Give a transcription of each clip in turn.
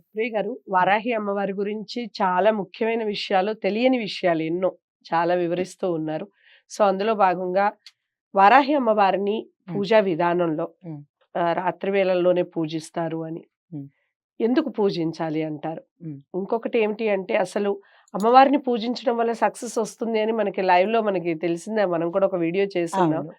ప్రియ గారు, వారాహి అమ్మవారి గురించి చాలా ముఖ్యమైన విషయాలు, తెలియని విషయాలు ఎన్నో చాలా వివరిస్తూ ఉన్నారు. సో, అందులో భాగంగా వారాహి అమ్మవారిని హ్మ్. పూజా విధానంలో హ్మ్. రాత్రి వేళల్లోనే పూజిస్తారు అని. హ్మ్. ఎందుకు పూజించాలి అంటారు? హ్మ్. ఇంకొకటి ఏమిటి అంటే అసలు అమ్మవారిని పూజించడం వల్ల సక్సెస్ వస్తుంది అని మనకి లైవ్‌లో మనకి తెలిసిందే. మనం కూడా ఒక వీడియో చేసున్నాం. అవును.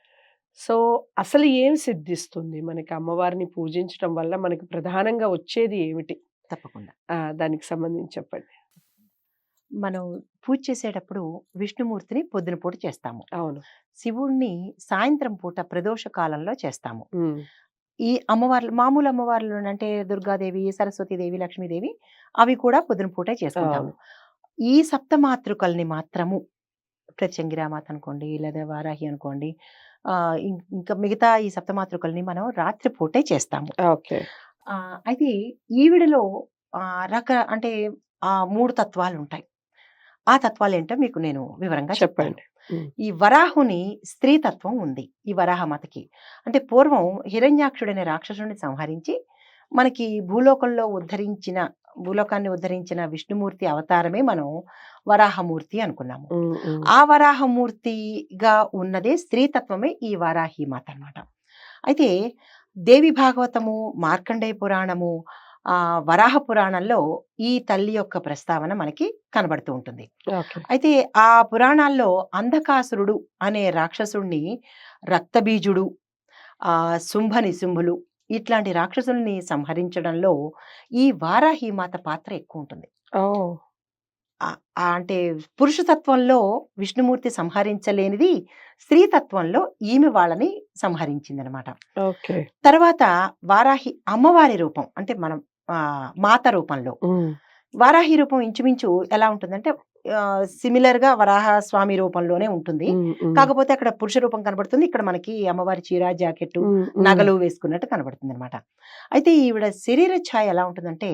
సో, అసలు ఏం సిద్ధిస్తుంది? మనకి అమ్మవారిని పూజించడం వల్ల మనకి ప్రధానంగా వచ్చేది ఏమిటి? తప్పకుండా. దానికి సంబంధించి చెప్పండి. మనం పూజ చేసేటప్పుడు విష్ణుమూర్తిని పొద్దున పూట చేస్తాము. అవును. శివుడిని సాయంత్రం పూట ప్రదోష కాలంలో చేస్తాము. హ్మ్. ఈ అమ్మవార్లు మామూలు అమ్మవార్లు అంటే దుర్గాదేవి, సరస్వతీదేవి, లక్ష్మీదేవి అవి కూడా పొద్దున పూటే చేసుకుంటాము. అవును. ఈ సప్తమాతృకల్ని మాత్రము ప్రత్యంగిరామాత అనుకోండి, లేదా వారాహి అనుకోండి, ఇంకా మిగతా ఈ సప్తమాతృకల్ని మనం రాత్రి పూటే చేస్తాము. ఓకే. అయితే ఈవిడలో అంటే 3 తత్వాలుంటాయి. ఆ తత్వాలేంటో మీకు నేను వివరంగా చెప్తాను. చెప్పండి. హ్మ్. ఈ వరాహుని స్త్రీ తత్వం ఉంది. ఈ వరాహమాతకి. అంటే పూర్వం హిరణ్యాక్షుడనే రాక్షసుడిని సంహరించి, మనకి భూలోకాన్ని ఉద్ధరించిన విష్ణుమూర్తి అవతారమే మనం వరాహమూర్తి అనుకున్నాము. హ్మ్. హ్మ్. ఆ వరాహమూర్తిగా ఉన్నదే స్త్రీ తత్వమే ఈ వారాహి మాత అన్నమాట. అయితే దేవి భాగవతము, మార్కండేయ పురాణము, వరాహ పురాణంలో ఈ తల్లి యొక్క ప్రస్తావన మనకి కనబడుతూ ఉంటుంది. ఓకే. అయితే ఆ పురాణాల్లో అంధకాసురుడు అనే రాక్షసుడిని రక్తబీజుడు, శుంభ నిశుంభులు ఇట్లాంటి రాక్షసుల్ని సంహరించడంలో ఈ వారాహి మాత పాత్ర ఎక్కువుంటుంది. ఓహ్! అంటే పురుషతత్వంలో విష్ణుమూర్తి సంహరించలేనిది స్త్రీ తత్వంలో ఈమె వాళ్ళని సంహరించిందనమాట. ఓకే. తర్వాత వారాహి అమ్మవారి రూపం అంటే మనం మాత రూపంలో. హ్మ్. వారాహి రూపం ఇంచుమించు ఎలా ఉంటుందంటే సిమిలర్‌గా వరాహ స్వామి రూపంలోనే ఉంటుంది. హ్మ్. హ్మ్. కాకపోతే అక్కడ పురుష రూపం కనబడుతుంది. ఇక్కడ మనకి అమ్మవారి చీర, జాకెట్టు, హ్మ్. హ్మ్. నగలు వేసుకున్నట్టు కనబడుతుందనమాట. అయితే ఈవిడ శరీర ఛాయ ఎలా ఉంటుందంటే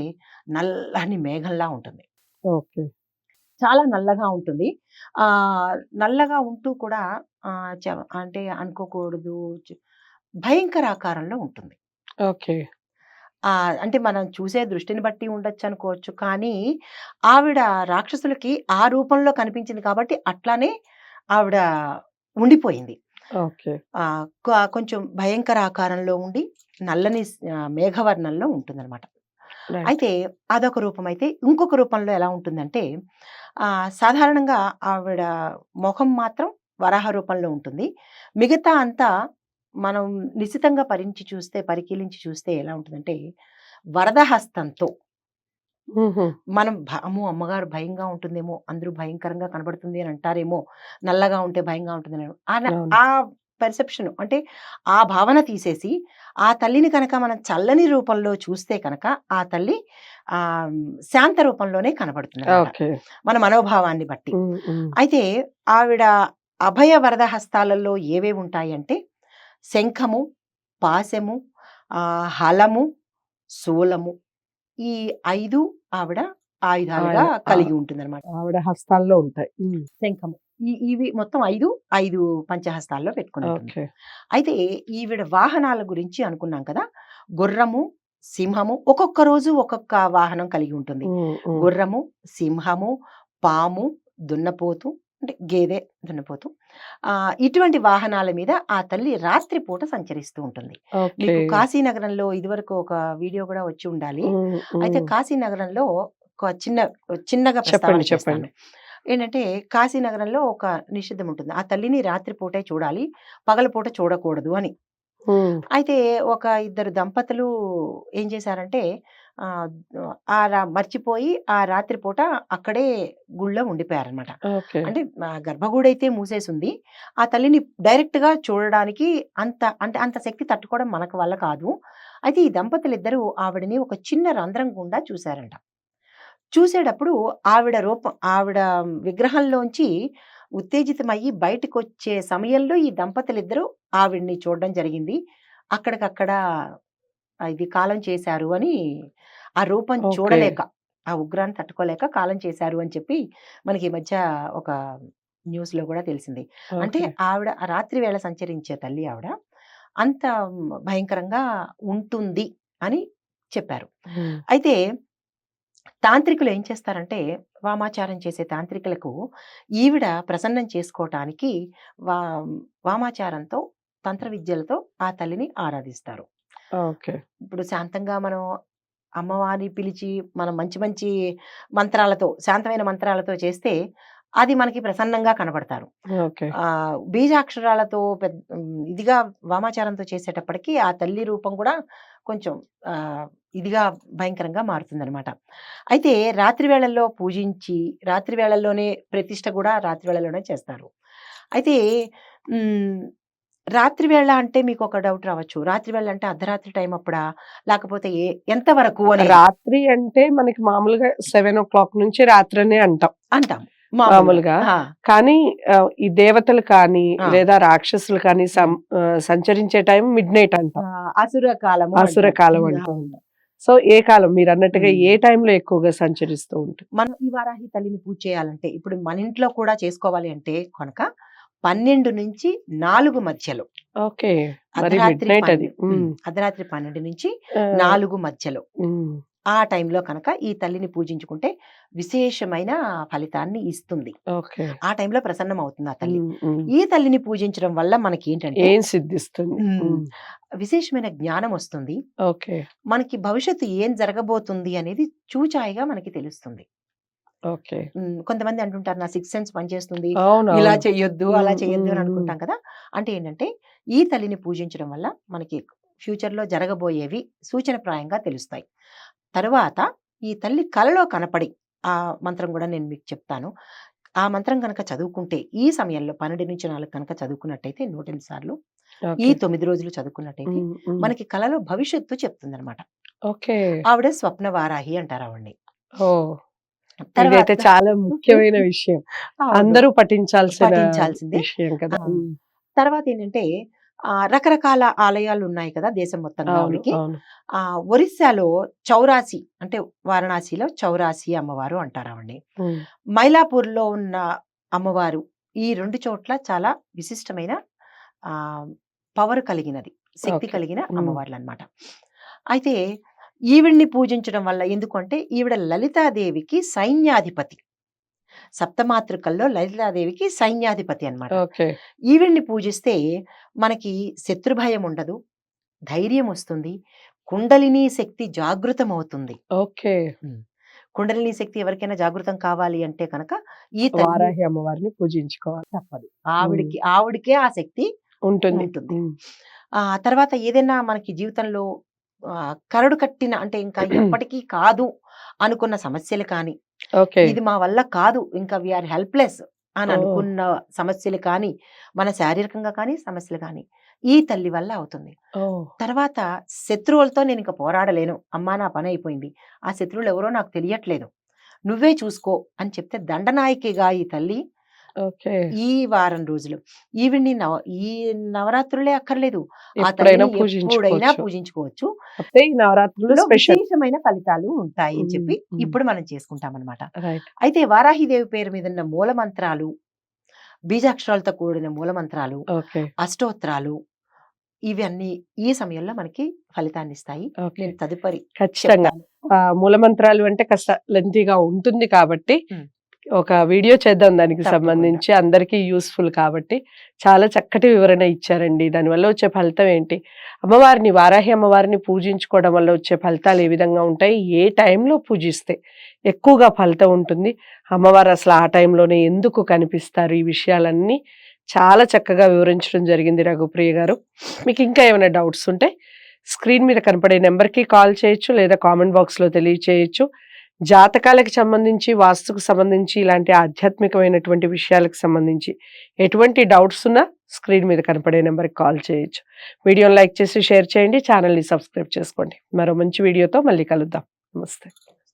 నల్లని మేఘంలా ఉంటుంది. ఓకే. చాలా నల్లగా ఉంటుంది. నల్లగా ఉంటూ కూడా ఆహ్, చ అంటే అనుకోకూడదు భయంకర ఆకారంలో ఉంటుంది. ఓకే. అంటే మనం చూసే దృష్టిని బట్టి ఉండొచ్చనుకోవచ్చు. కానీ, ఆవిడ రాక్షసులకి ఆ రూపంలో కనిపించింది కాబట్టి, అట్లానే ఆవిడ ఉండిపోయింది. ఓకే. కొంచెం భయంకర ఆకారంలో ఉండి, నల్లని మేఘవర్ణంలో ఉంటుందనమాట. రైట్. అయితే అదొక రూపమైతే, ఇంకొక రూపంలో ఎలా ఉంటుందంటే, సాధారణంగా ఆవిడ మొహం మాత్రం వరాహ రూపంలో ఉంటుంది. మిగతా అంతా మనం నిశితంగా పరిశీలించి చూస్తే ఎలా ఉంటుందంటే, వరద హస్తంతో హుహు. మనం అమ్మో! అమ్మగారు భయంగా ఉంటుందేమో, అందరూ భయంకరంగా కనబడుతుంది అని అంటారేమో, నల్లగా ఉంటే భయంగా ఉంటుందని. అవును. ఆ పెర్సెప్షన్ అంటే ఆ భావన తీసేసి, ఆ తల్లిని కనుక మనం చల్లని రూపంలో చూస్తే కనుక, ఆ తల్లి ఆహ్, శాంత రూపంలోనే కనబడుతుందనమాట. ఓకే. మన మనోభావాన్ని బట్టి. హ్మ్. హ్మ్. అయితే ఆవిడ అభయ వరద హస్తాలలో ఏవేవుంటాయంటే, శంఖము, పాశము, హలము, శూలము ఈ 5 ఆవిడ ఆయుధాలుగా ఆయన కలిగి ఉంటుందనమాట. ఆవిడ హస్తాల్లో ఉంటాయి. హ్మ్. శంఖము. ఇవి మొత్తం 5 పంచహస్తాల్లో పెట్టుకొనుంటుంది. ఓకే. అయితే ఈవిడ వాహనాల గురించి అనుకున్నాం కదా! గుర్రము, సింహము ఒక్కొక్క రోజు ఒక్కొక్క వాహనం కలిగి ఉంటుంది. హ్మ్. హ్మ్. గుర్రము, సింహము, పాము, దున్నపోతు అంటే గేదె, దున్నపోతు. ఇటువంటి వాహనాల మీద ఆ తల్లి రాత్రి పూట సంచరిస్తూ ఉంటుంది. ఓకే. మీకు కాశీనగరంలో ఇదివరకు ఒక వీడియో గూడా వచ్చి ఉండాలి. హ్మ్. అయితే హ్మ్. కాశీనగరంలో ఒక చిన్నగా ప్రస్తావన చెప్పండి. చేస్తాను. చెప్పండి. ఏంటంటే కాశీనగరంలో ఒక నిషిద్ధం ఉంటుంది. ఆ తల్లిని రాత్రి పూటే చూడాలి. పగలుపూట చూడకూడదు అని. హ్మ్. అయితే ఒక ఇద్దరు దంపతులు ఏం చేశారంటే ఆహ్, మర్చిపోయి ఆ రాత్రి పూట అక్కడే గుళ్ళో ఉండిపోయారనమాట. ఓకే. అంటే గర్భగుడైతే మూసేసుంది. ఆ తల్లిని డైరెక్ట్‌గా చూడడానికి అంత శక్తి తట్టుకోవడం మనకు వల్ల కాదు. అయితే ఈ దంపతులిద్దరూ ఆవిడని ఒక చిన్న రంధ్రం గుండా చూసారంట. చూసేటప్పుడు ఆవిడ విగ్రహంలోంచి ఉత్తేజితమయ్యి బయటకొచ్చే సమయంలో ఈ దంపతులిద్దరూ ఆవిడని చూడడం జరిగింది. అక్కడికక్కడ ఇది కాలం చేశారు అని ఆ రూపం ఓకే. చూడలేక, ఆ ఉగ్రాన్ని తట్టుకోలేక కాలం చేశారు అని చెప్పి మనకి ఈ మధ్య ఒక న్యూస్‌లో గూడా తెలిసింది. అంటే ఓకే. ఆవిడ ఆ రాత్రి వేళ సంచరించే తల్లి ఆవిడ. అంత భయంకరంగా ఉంటుంది అని చెప్పారు. హ్మ్. అయితే తాంత్రికులు ఏం చేస్తారంటే, వామాచారం చేసే తాంత్రికులకు ఈవిడ ప్రసన్నం చేసుకోవటానికి వా వామాచారంతో, తంత్ర విద్యలతో ఆ తల్లిని ఆరాధిస్తారు. ఓకే. ఇప్పుడు శాంతంగా మనం అమ్మవారిని పిలిచి, మనం మంచి మంచి మంత్రాలతో, శాంతమైన మంత్రాలతో చేస్తే, అది మనకి ప్రసన్నంగా కనబడతారు. ఓకే. బీజాక్షరాలతో ఇదిగా వామాచారంతో చేసేటప్పటికి ఆ తల్లి రూపం కూడా కొంచెం ఇదిగా భయంకరంగా మారుతుందనమాట. అయితే రాత్రి వేళల్లో పూజించి, రాత్రి వేళల్లోనే ప్రతిష్ఠ కూడా రాత్రి వేళల్లోనే చేస్తారు. అయితే హ్మ్, రాత్రి వేళ అంటే మీకొక డౌట్ రావచ్చు. రాత్రి వేళ అంటే అర్ధరాత్రి టైం అప్పుడా? లేకపోతే ఎంత వరకు అనేది రాత్రి అంటే మనకి మామూలుగా 7:00 నుంచి రాత్రనే అంటాం అంటాం మామూలుగా. మామూలుగా. ఆ! కానీ ఈ దేవతలు కానీ, ఆ! లేదా రాక్షసులు కానీ సంచరించే టైం మిడ్‌నైట్ అంటాం. అసుర కాలము అసుర అంటారు. కాలం అంటూ ఉంటాం. సో, ఏ కాలం మీరన్నట్టుగా ఏ టైంలో ఎక్కువగా సంచరిస్తూ ఉంటుంది? మనం ఈ వారాహి తల్లిని పూజ చేయాలంటే, ఇప్పుడు మన ఇంట్లో కూడా చేసుకోవాలి అంటే కనుక 12-4 మధ్యలో, ఓకే. మరి అర్ధరాత్రి మిడ్‌నైట్ అది. అర్ధరాత్రి 12 ఆహ్, 4 మధ్యలో, హ్మ్. ఆ టైంలో కనుక ఈ తల్లిని పూజించుకుంటే విశేషమైన ఫలితాన్ని ఇస్తుంది. ఓకే. ఆ టైంలో ప్రసన్నం అవుతుంది ఆ తల్లి. హ్మ్. హ్మ్. ఈ తల్లిని పూజించడం వల్ల మనకేంటంటే ఏం సిద్ధిస్తుంది? హ్మ్. విశేషమైన జ్ఞానం వస్తుంది. ఓకే. మనకి భవిష్యత్తు ఏం జరగబోతుంది అనేది చూచాయిగా మనకి తెలుస్తుంది. ఓకే. కొంతమంది అంటుంటారు నా సిక్స్త్ సెన్స్ పనిచేస్తుంది. ఇలా అవునవును. చెయ్యొద్దు, అలా చెయ్యొద్దు అని హ్మ్. అనుకుంటాం కదా! అంటే ఏంటంటే, ఈ తల్లిని పూజించడం వల్ల మనకి ఫ్యూచర్‌లో జరగబోయేవి సూచనప్రాయంగా తెలుస్తాయి. తరువాత ఈ తల్లి కలలో కనపడి, ఆ మంత్రం గూడా నేను మీకు చెప్తాను. ఆ మంత్రం గనక చదువుకుంటే, ఈ సమయంలో 12-4 కనుక చదువుకున్నట్టయితే 108 సార్లు, ఈ ఓకే. 9 రోజులు చదువుకున్నట్టయితే హ్మ్. హ్మ్. మనకి కలలో భవిష్యత్తు చెప్తుందనమాట. ఓకే. ఆవిడ స్వప్న వారాహి అంటారు ఆవిడని. ఓహ్! తర్వాత ఇదైతే చాలా ముఖ్యమైన విషయం. అవును. అందరూ పఠించాల్సిన పఠించాల్సిందే. విషయం కదా! ఆ! తర్వాతేంటంటే రకరకాల ఆలయాలున్నాయి కదా! దేశం మొత్తంగా అవును. ఆవిడకి. అవును. ఒరిస్సాలో చౌరాసి అంటే వారణాసిలో చౌరాసి అమ్మవారు అంటారావిడని. హ్మ్. మైలాపూర్‌లో ఉన్న అమ్మవారు ఈ 2 చోట్ల చాలా విశిష్టమైన ఆహ్, పవర్ కలిగినది. శక్తి ఓకే. కలిగిన హ్మ్. అమ్మవార్లనమాట. అయితే ఈవిడ్ని పూజించడం వల్ల, ఎందుకంటే ఈవిడ లలితాదేవికి సైన్యాధిపతి. సప్తమాతృకల్లో లలితాదేవికి సైన్యాధిపతి అన్నమాట. ఓకే. ఈవిడ్ని పూజిస్తే మనకి శత్రుభయం ఉండదు. ధైర్యం వస్తుంది. కుండలిని శక్తి జాగృతమవుతుంది. ఓకే. హ్మ్. కుండలిని శక్తి ఎవరికైనా జాగృతం కావాలి అంటే కనుక ఈ తల్లి వారాహి అమ్మవారిని పూజించుకోవాలి. తప్పదు. హ్మ్. ఆవిడకే ఆ శక్తి ఉంటుంది. ఉంటుంది. హ్మ్. తర్వాత ఏదైనా మనకి జీవితంలో కరడు కట్టిన అంటే ఇంకా ఎప్పటికీ కాదు అనుకున్న సమస్యలు కానీ, ఓకే. ఇది మా వల్ల కాదు, ఇంకా వి ఆర్ హెల్ప్‌లెస్ అని ఓహ్! అనుకున్న సమస్యలు కానీ, మన శారీరకంగా కానీ సమస్యలు కానీ, ఈ తల్లి వల్ల అవుతుంది. ఓహ్! తర్వాత శత్రువులతో నేనింక పోరాడలేను. అమ్మా! నా పనయిపోయింది. ఆ శత్రువులెవరో నాకు తెలియట్లేదు. నువ్వే చూసుకో అని చెప్తే దండనాయకిగా ఈ తల్లి ఓకే. ఈ వారం రోజులు ఈవిడ్ని ఈ నవరాత్రులే అక్కర్లేదు. ఆ ఎప్పుడైనా తల్లిని ఎప్పుడైనా పూజించుకోవచ్చు. పూజించుకోవచ్చు. కాకపోతే ఈ నవరాత్రులు లో స్పెషల్. విశేషమైన ఫలితాలు ఉంటాయి అని హ్మ్. చెప్పి హ్మ్. ఇప్పుడు మనం చేసుకుంటామనమాట. రైట్. అయితే వారాహిదేవి పేరు మీదున్న మూలమంత్రాలు, బీజాక్షరాలతో కూడిన మూలమంత్రాలు, ఓకే. అష్టోత్తరాలు ఇవన్నీ ఈ సమయంలో మనకి ఫలితాన్నిస్తాయి. ఓకే. నేను తదుపరి ఖచ్చితంగా. చెప్తాను. మూలమంత్రాలు అంటే కాస్త లెంతీగా ఉంటుంది కాబట్టి, హ్మ్. ఒక వీడియో చేద్దాం దానికి తప్పకుండా. సంబంధించి. అందరికీ యూజ్‌ఫుల్ కాబట్టి. చాలా చక్కటి వివరణ ఇచ్చారండి. దానివల్ల వచ్చే ఫలితం ఏంటి? అమ్మవారిని వారాహి అమ్మవారిని పూజించుకోవడం వల్ల వచ్చే ఫలితాలు ఏ విధంగా ఉంటాయి? ఏ టైంలో పూజిస్తే ఎక్కువగా ఫలితం ఉంటుంది? అమ్మవారు అసలు ఆ టైంలోనే ఎందుకు కనిపిస్తారు? ఈ విషయాలన్నీ చాలా చక్కగా వివరించడం జరిగింది రఘుప్రియ గారు. మీకు ఇంకా ఏమైనా డౌట్స్ ఉంటే స్క్రీన్ మీద కనపడే నెంబర్‌కి కాల్ చేయొచ్చు, లేదా కామెంట్ బాక్స్‌లో తెలియచేయొచ్చు. జాతకాలకు సంబంధించి, వాస్తుకు సంబంధించి, ఇలాంటి ఆధ్యాత్మికమైనటువంటి విషయాలకు సంబంధించి ఎటువంటి డౌట్స్ ఉన్నా స్క్రీన్ మీద కనపడే నెంబర్‌కి కాల్ చేయొచ్చు. వీడియోని లైక్ చేసి షేర్ చేయండి. ఛానెల్‌ని సబ్స్క్రైబ్ చేసుకోండి. మరో మంచి వీడియోతో మళ్ళీ కలుద్దాం. నమస్తే.